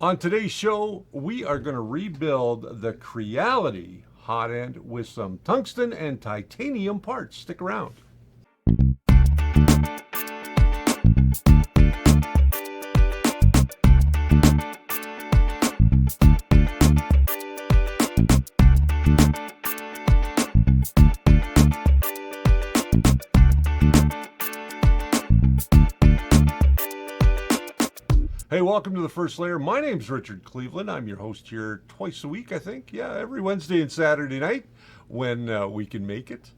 On today's show, we are going to rebuild the Creality hot end with some tungsten and titanium parts. Stick around. Hey, welcome to the First Layer. My name's Richard Cleveland. I'm your host here twice a week, I think. Yeah, every Wednesday and Saturday night when we can make it.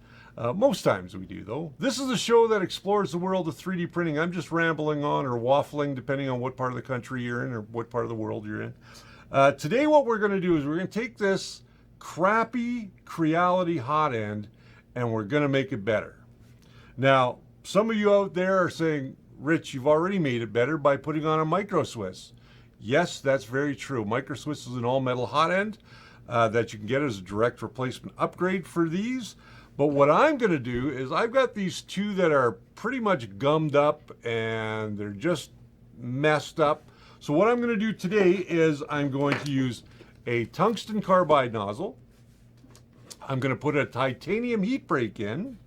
Most times we do, though. This is a show that explores the world of 3D printing. I'm just rambling on or waffling, depending on what part of the country you're in or what part of the world you're in. Today, what we're going to do is we're going to take this crappy Creality hot end and we're going to make it better. Now, some of you out there are saying, Rich, you've already made it better by putting on a Micro Swiss. Yes, that's very true. Micro Swiss is an all-metal hot end that you can get as a direct replacement upgrade for these. But what I'm going to do is I've got these two that are pretty much gummed up and they're just messed up. So what I'm going to do today is I'm going to use a tungsten carbide nozzle. I'm going to put a titanium heat break in,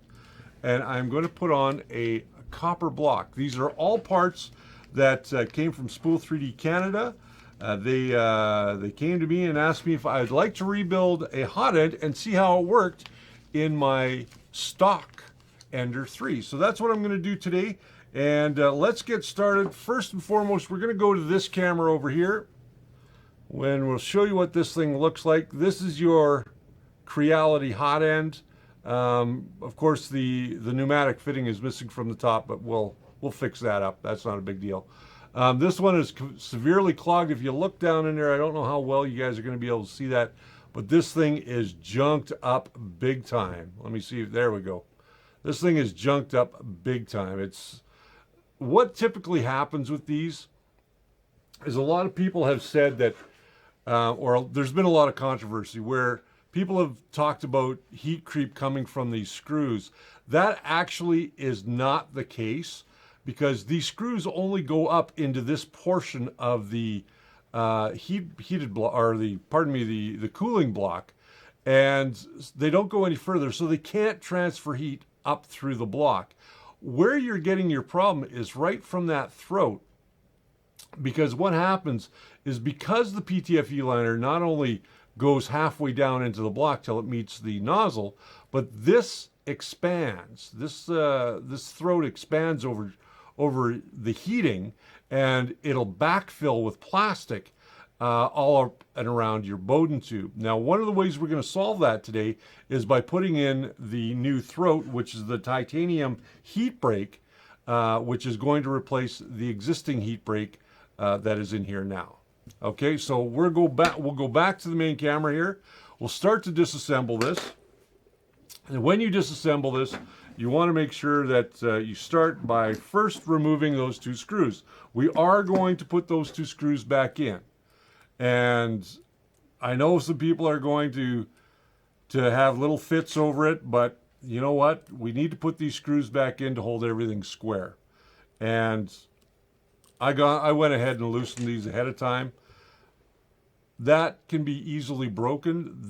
and I'm going to put on a copper block. These are all parts that came from Spool 3D Canada. They came to me and asked me if I'd like to rebuild a hot end and see how it worked in my stock Ender 3. So that's what I'm going to do today, and let's get started. First and foremost, we're going to go to this camera over here when we'll show you what this thing looks like. This is your Creality hot end. Of course, the pneumatic fitting is missing from the top, but we'll fix that up. That's not a big deal. This one is severely clogged. If you look down in there, I don't know how well you guys are going to be able to see that, but this thing is junked up big time. Let me see. There we go. This thing is junked up big time. It's what typically happens with these is a lot of people have said that, or there's been a lot of controversy where people have talked about heat creep coming from these screws. That actually is not the case because these screws only go up into this portion of the heated block, or the cooling block, and they don't go any further, so they can't transfer heat up through the block. Where you're getting your problem is right from that throat, because what happens is because the PTFE liner not only goes halfway down into the block till it meets the nozzle, but this expands. This throat expands over the heating, and it'll backfill with plastic all up and around your Bowden tube. Now, one of the ways we're going to solve that today is by putting in the new throat, which is the titanium heat break, which is going to replace the existing heat break that is in here now. Okay, so we'll go back to the main camera here. We'll start to disassemble this. And when you disassemble this, you want to make sure that you start by first removing those two screws. We are going to put those two screws back in. And I know some people are going to have little fits over it, but you know what? We need to put these screws back in to hold everything square. And I went ahead and loosened these ahead of time. That can be easily broken.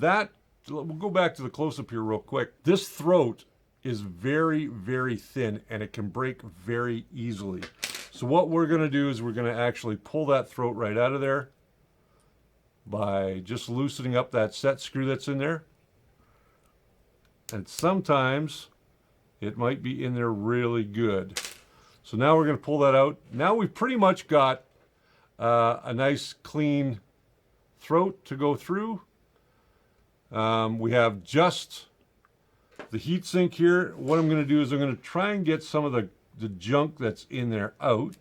We'll go back to the close-up here real quick. This throat is very, very thin, and it can break very easily. So what we're going to do is we're going to actually pull that throat right out of there by just loosening up that set screw that's in there. And sometimes it might be in there really good. So now we're going to pull that out. Now we've pretty much got a nice clean throat to go through. We have just the heat sink here. What I'm going to do is I'm going to try and get some of the junk that's in there out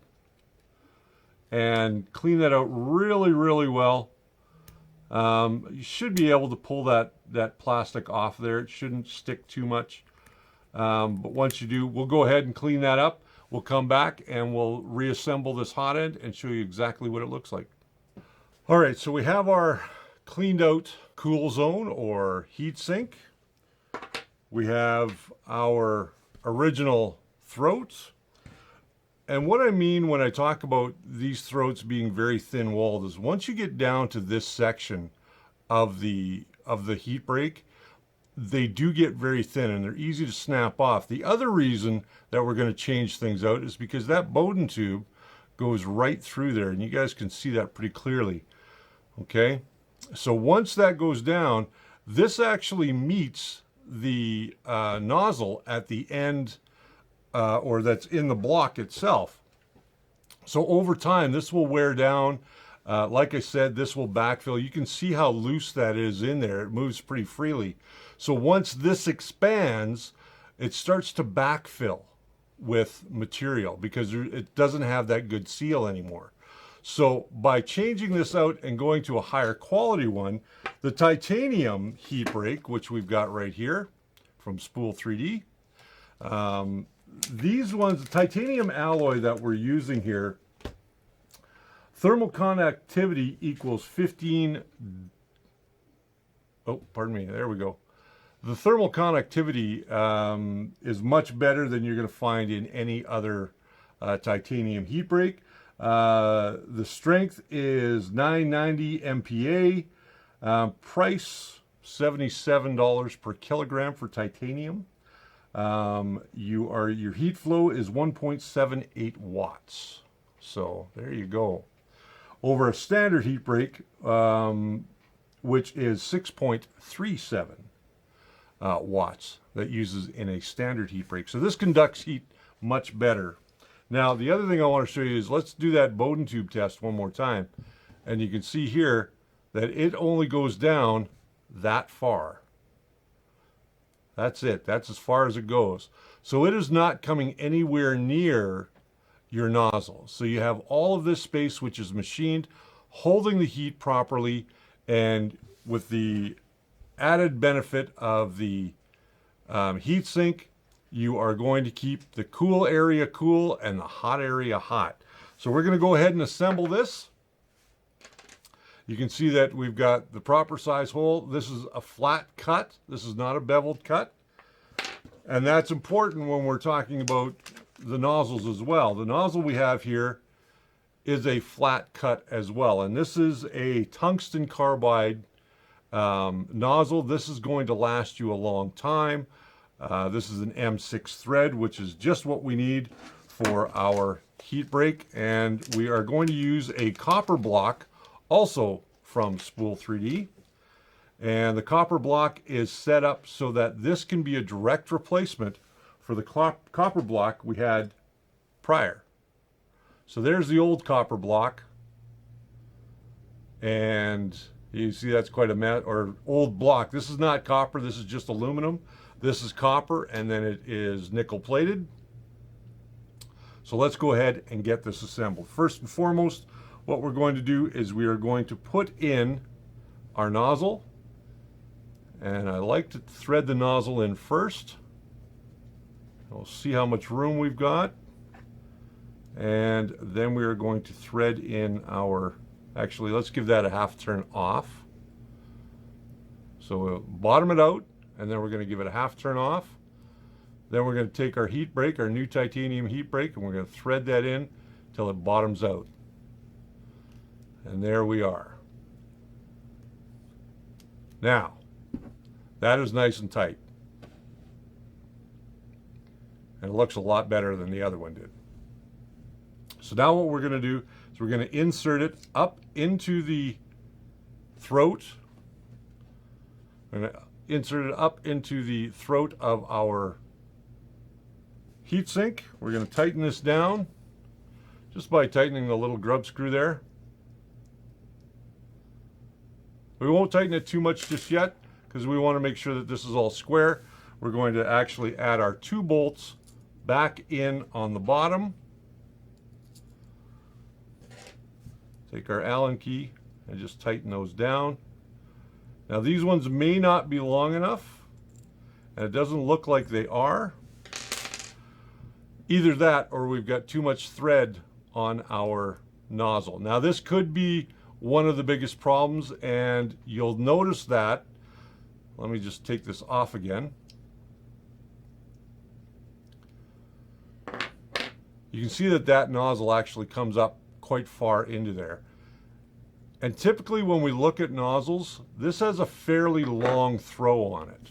and clean that out really, really well. You should be able to pull that plastic off there. It shouldn't stick too much. But once you do, we'll go ahead and clean that up. We'll come back and we'll reassemble this hot end and show you exactly what it looks like. All right, so we have our cleaned out cool zone or heat sink. We have our original throat. And what I mean when I talk about these throats being very thin walled is once you get down to this section of the heat break, they do get very thin and they're easy to snap off. The other reason that we're going to change things out is because that Bowden tube goes right through there, and you guys can see that pretty clearly. Okay, so once that goes down, this actually meets the nozzle at the end, or that's in the block itself. So over time, this will wear down. Like I said, this will backfill. You can see how loose that is in there. It moves pretty freely. So once this expands, it starts to backfill with material because it doesn't have that good seal anymore. So by changing this out and going to a higher quality one, the titanium heat break, which we've got right here from Spool 3D, these ones, the titanium alloy that we're using here, thermal conductivity equals 15. Oh, pardon me. There we go. The thermal conductivity is much better than you're going to find in any other titanium heat break. The strength is 990 MPa. Price $77 per kilogram for titanium. Your heat flow is 1.78 watts. So there you go. Over a standard heat break, which is 6.37 watts that uses in a standard heat break. So this conducts heat much better. Now, the other thing I want to show you is let's do that Bowden tube test one more time. And you can see here that it only goes down that far. That's it. That's as far as it goes. So it is not coming anywhere near your nozzle. So you have all of this space which is machined, holding the heat properly, and with the added benefit of the heat sink, you are going to keep the cool area cool and the hot area hot. So we're going to go ahead and assemble this. You can see that we've got the proper size hole. This is a flat cut. This is not a beveled cut. And that's important when we're talking about the nozzles as well. The nozzle we have here is a flat cut as well. And this is a tungsten carbide nozzle. This is going to last you a long time. This is an M6 thread, which is just what we need for our heat break. And we are going to use a copper block, also from Spool 3D. And the copper block is set up so that this can be a direct replacement for the copper block we had prior. So there's the old copper block. And you see that's quite a old block. This is not copper, this is just aluminum. This is copper, and then it is nickel plated. So let's go ahead and get this assembled. First and foremost, what we're going to do is we are going to put in our nozzle. And I like to thread the nozzle in first. We'll see how much room we've got. And then we are going to thread in our, actually let's give that a half turn off. So we'll bottom it out, and then we're going to give it a half turn off. Then we're going to take our heat break, our new titanium heat break, and we're going to thread that in till it bottoms out. And there we are. Now, that is nice and tight. And it looks a lot better than the other one did. So now what we're going to do is we're going to insert it up into the throat. We're going to insert it up into the throat of our heat sink. We're going to tighten this down just by tightening the little grub screw there. We won't tighten it too much just yet because we want to make sure that this is all square. We're going to actually add our 2 bolts back in on the bottom. Take our Allen key and just tighten those down. Now these ones may not be long enough, and it doesn't look like they are. Either that or we've got too much thread on our nozzle. Now this could be one of the biggest problems, and you'll notice that. Let me just take this off again. you can see that that nozzle actually comes up quite far into there. And typically when we look at nozzles, this has a fairly long throw on it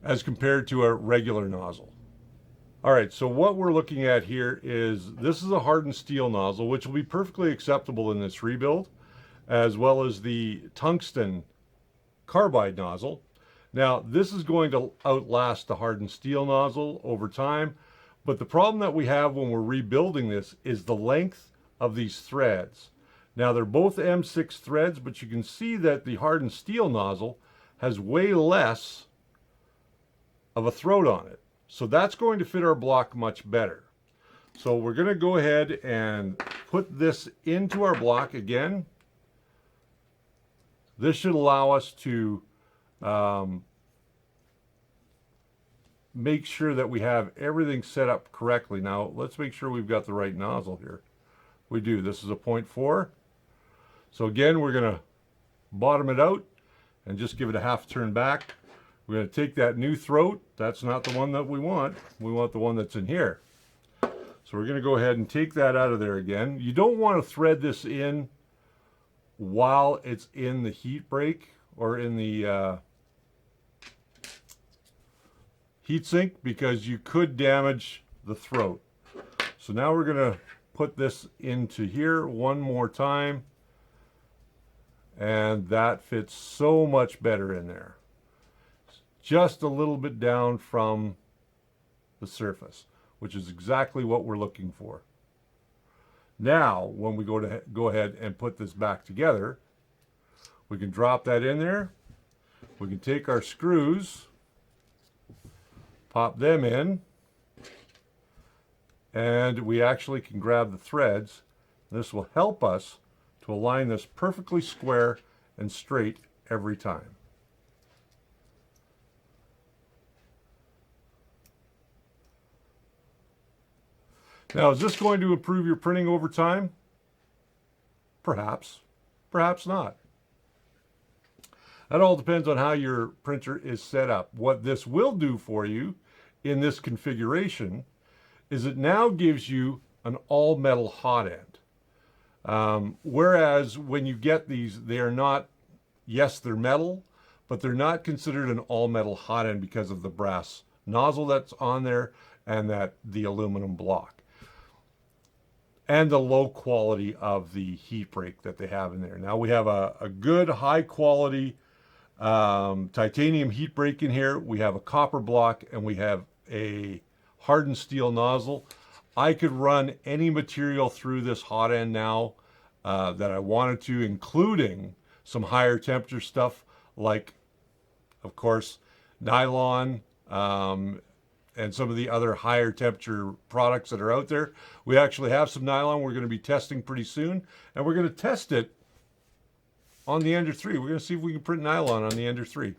as compared to a regular nozzle. All right, so what we're looking at here is, this is a hardened steel nozzle, which will be perfectly acceptable in this rebuild, as well as the Tungsten Carbide nozzle. Now, this is going to outlast the hardened steel nozzle over time, but the problem that we have when we're rebuilding this is the length of these threads. Now, they're both M6 threads, but you can see that the hardened steel nozzle has way less of a throat on it. So that's going to fit our block much better. So we're going to go ahead and put this into our block again. This should allow us to make sure that we have everything set up correctly. Now, let's make sure we've got the right nozzle here. We do. This is a 0.4. So again, we're going to bottom it out and just give it a half turn back. We're going to take that new throat. That's not the one that we want. We want the one that's in here. So we're going to go ahead and take that out of there again. You don't want to thread this in while it's in the heat break or in the heat sink, because you could damage the throat. So now we're going to put this into here one more time, and that fits so much better in there. Just a little bit down from the surface, which is exactly what we're looking for. Now, when we go ahead and put this back together, we can drop that in there. We can take our screws, pop them in, and we actually can grab the threads. This will help us to align this perfectly square and straight every time. Now, is this going to improve your printing over time? Perhaps, perhaps not. That all depends on how your printer is set up. What this will do for you in this configuration is it now gives you an all metal hot end. Whereas when you get these, they are not, yes, they're metal, but they're not considered an all metal hot end because of the brass nozzle that's on there and the aluminum block, and the low quality of the heat break that they have in there. Now we have a good high quality titanium heat break in here. We have a copper block, and we have a hardened steel nozzle. I could run any material through this hot end now that I wanted to, including some higher temperature stuff like, of course, nylon, and some of the other higher temperature products that are out there. We actually have some nylon we're going to be testing pretty soon, and we're going to test it on the Ender 3. We're going to see if we can print nylon on the Ender 3.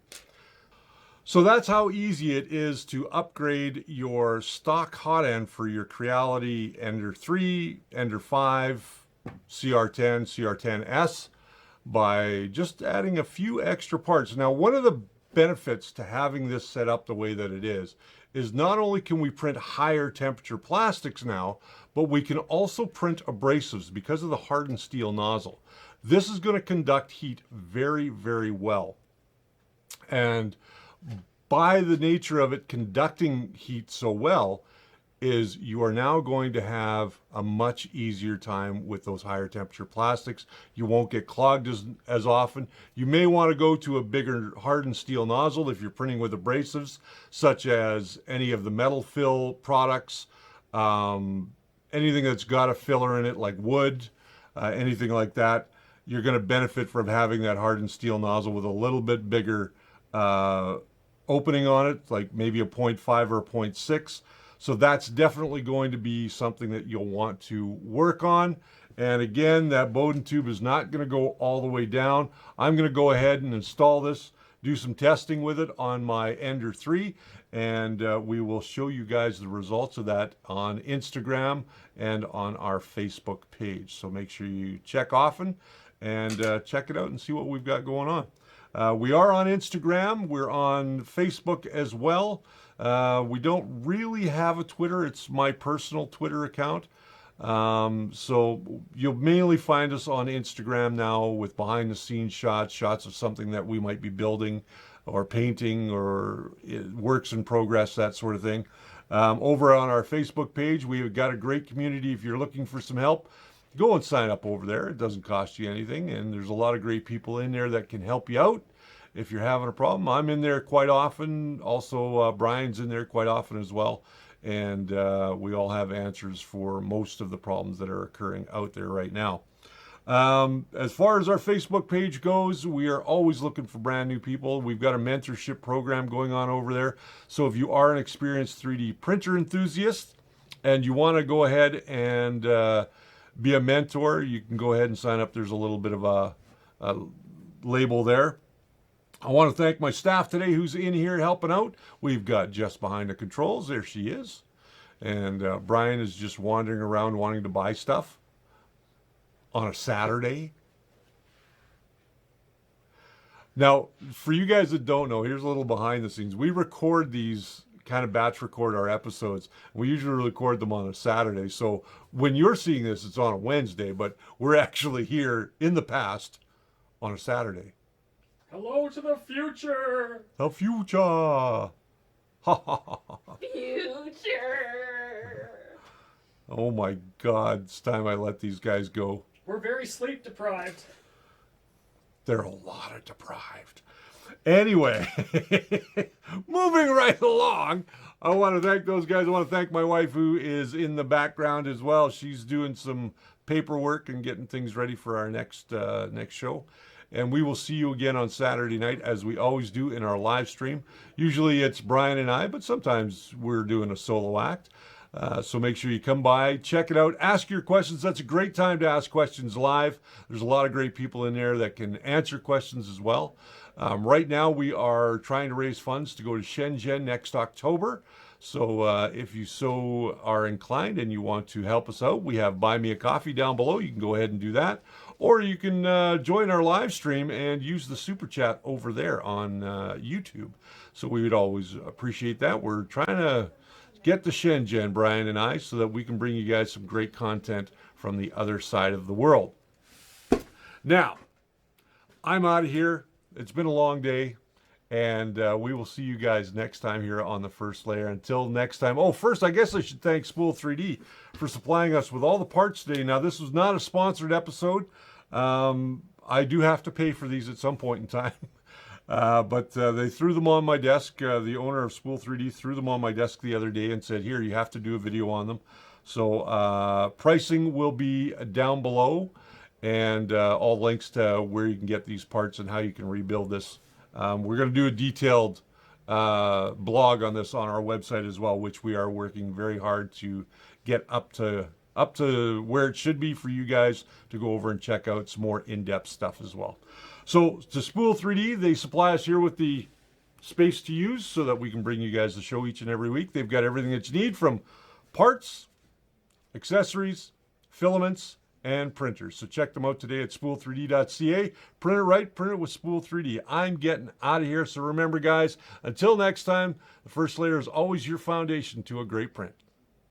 So that's how easy it is to upgrade your stock hot end for your Creality Ender 3, Ender 5, CR10, CR10S by just adding a few extra parts. Now, one of the benefits to having this set up the way that it is not only can we print higher temperature plastics now, but we can also print abrasives because of the hardened steel nozzle. This is going to conduct heat very, very well. And by the nature of it conducting heat so well, is you are now going to have a much easier time with those higher temperature plastics. You won't get clogged as often. You may want to go to a bigger hardened steel nozzle if you're printing with abrasives, such as any of the metal fill products, anything that's got a filler in it like wood, anything like that. You're going to benefit from having that hardened steel nozzle with a little bit bigger opening on it, like maybe a 0.5 or a 0.6. So that's definitely going to be something that you'll want to work on. And again, that Bowden tube is not going to go all the way down. I'm going to go ahead and install this, do some testing with it on my Ender 3, and we will show you guys the results of that on Instagram and on our Facebook page. So make sure you check often and check it out and see what we've got going on. We are on Instagram. We're on Facebook as well. We don't really have a Twitter. It's my personal Twitter account. So you'll mainly find us on Instagram now with behind the scenes shots of something that we might be building or painting or works in progress, that sort of thing. Over on our Facebook page, we've got a great community. If you're looking for some help, go and sign up over there. It doesn't cost you anything, and there's a lot of great people in there that can help you out if you're having a problem. I'm in there quite often. Also, Brian's in there quite often as well, and we all have answers for most of the problems that are occurring out there right now. As far as our Facebook page goes, we are always looking for brand new people. We've got a mentorship program going on over there. So if you are an experienced 3D printer enthusiast and you want to go ahead and be a mentor, you can go ahead and sign up. There's a little bit of a label there. I want to thank my staff today who's in here helping out. We've got Jess behind the controls. There she is. And Brian is just wandering around wanting to buy stuff on a Saturday. Now, for you guys that don't know, here's a little behind the scenes. We record these, kind of batch record our episodes. We usually record them on a Saturday. So when you're seeing this, it's on a Wednesday, but we're actually here in the past on a Saturday. Hello to the future! The future! Future! Oh my God, it's time I let these guys go. We're very sleep deprived. They're a lot of deprived. Anyway, moving right along, I want to thank those guys. I want to thank my wife who is in the background as well. She's doing some paperwork and getting things ready for our next show. And we will see you again on Saturday night, as we always do in our live stream. Usually it's Brian and I, but sometimes we're doing a solo act. So make sure you come by, check it out, ask your questions. That's a great time to ask questions live. There's a lot of great people in there that can answer questions as well. Right now we are trying to raise funds to go to Shenzhen next October. So if you so are inclined and you want to help us out, we have Buy Me a Coffee down below. You can go ahead and do that. Or you can join our live stream and use the super chat over there on YouTube. So we would always appreciate that. We're trying to get to Shenzhen, Brian and I, so that we can bring you guys some great content from the other side of the world. Now, I'm out of here. It's been a long day, and we will see you guys next time here on The First Layer. Until next time. Oh, first, I guess I should thank Spool 3D for supplying us with all the parts today. Now, this was not a sponsored episode. I do have to pay for these at some point in time. But they threw them on my desk. The owner of Spool 3D threw them on my desk the other day and said, here, you have to do a video on them. So pricing will be down below, and all links to where you can get these parts and how you can rebuild this. We're going to do a detailed blog on this on our website as well, which we are working very hard to get up to where it should be for you guys to go over and check out some more in-depth stuff as well. So to Spool 3D, they supply us here with the space to use so that we can bring you guys the show each and every week. They've got everything that you need, from parts, accessories, filaments, and printers. So check them out today at spool3d.ca. Print it right, print it with Spool 3D. I'm getting out of here. So remember, guys, until next time, the First Layer is always your foundation to a great print.